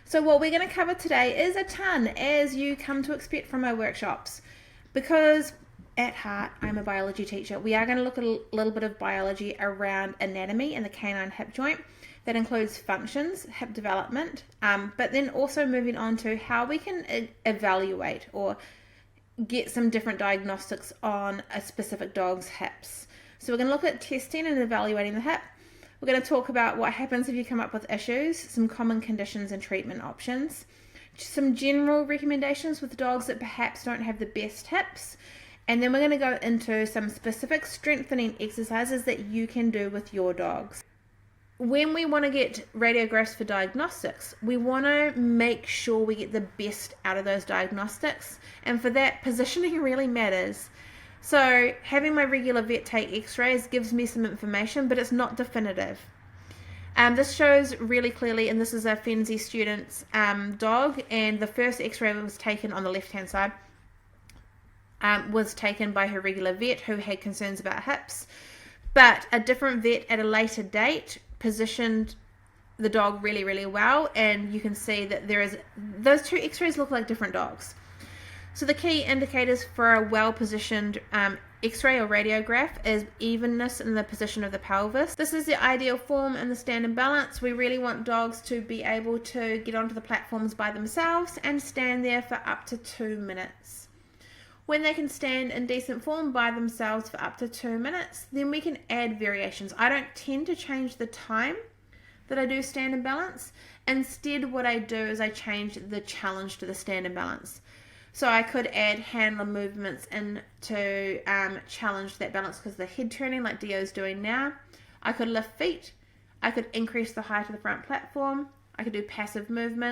So what we're going to cover today is a ton, as you come to expect from my workshops, because at heart I'm a biology teacher. We are going to look at a little bit of biology around anatomy and the canine hip joint. That includes functions, hip development, but then also moving on to how we can evaluate or get some different diagnostics on a specific dog's hips. So we're going to look at testing and evaluating the hip. We're going to talk about what happens if you come up with issues, some common conditions and treatment options, some general recommendations with dogs that perhaps don't have the best hips, and then we're going to go into some specific strengthening exercises that you can do with your dogs. When we want to get radiographs for diagnostics, we want to make sure we get the best out of those diagnostics, and for that, positioning really matters. So having my regular vet take x-rays gives me some information, but it's not definitive. This shows really clearly, and this is a Fenzi student's dog, and the first x-ray was taken on the left-hand side, was taken by her regular vet who had concerns about hips, but a different vet at a later date positioned the dog really, really well, and you can see that those two x-rays look like different dogs. So the key indicators for a well-positioned x-ray or radiograph is evenness in the position of the pelvis. This is the ideal form in the stand and balance. We really want dogs to be able to get onto the platforms by themselves and stand there for up to 2 minutes. When they can stand in decent form by themselves for up to 2 minutes, then we can add variations. I don't tend to change the time that I do stand and balance. Instead, what I do is I change the challenge to the stand and balance. So I could add handler movements in to challenge that balance because the head turning like Dio's doing now. I could lift feet. I could increase the height of the front platform. I could do passive movement.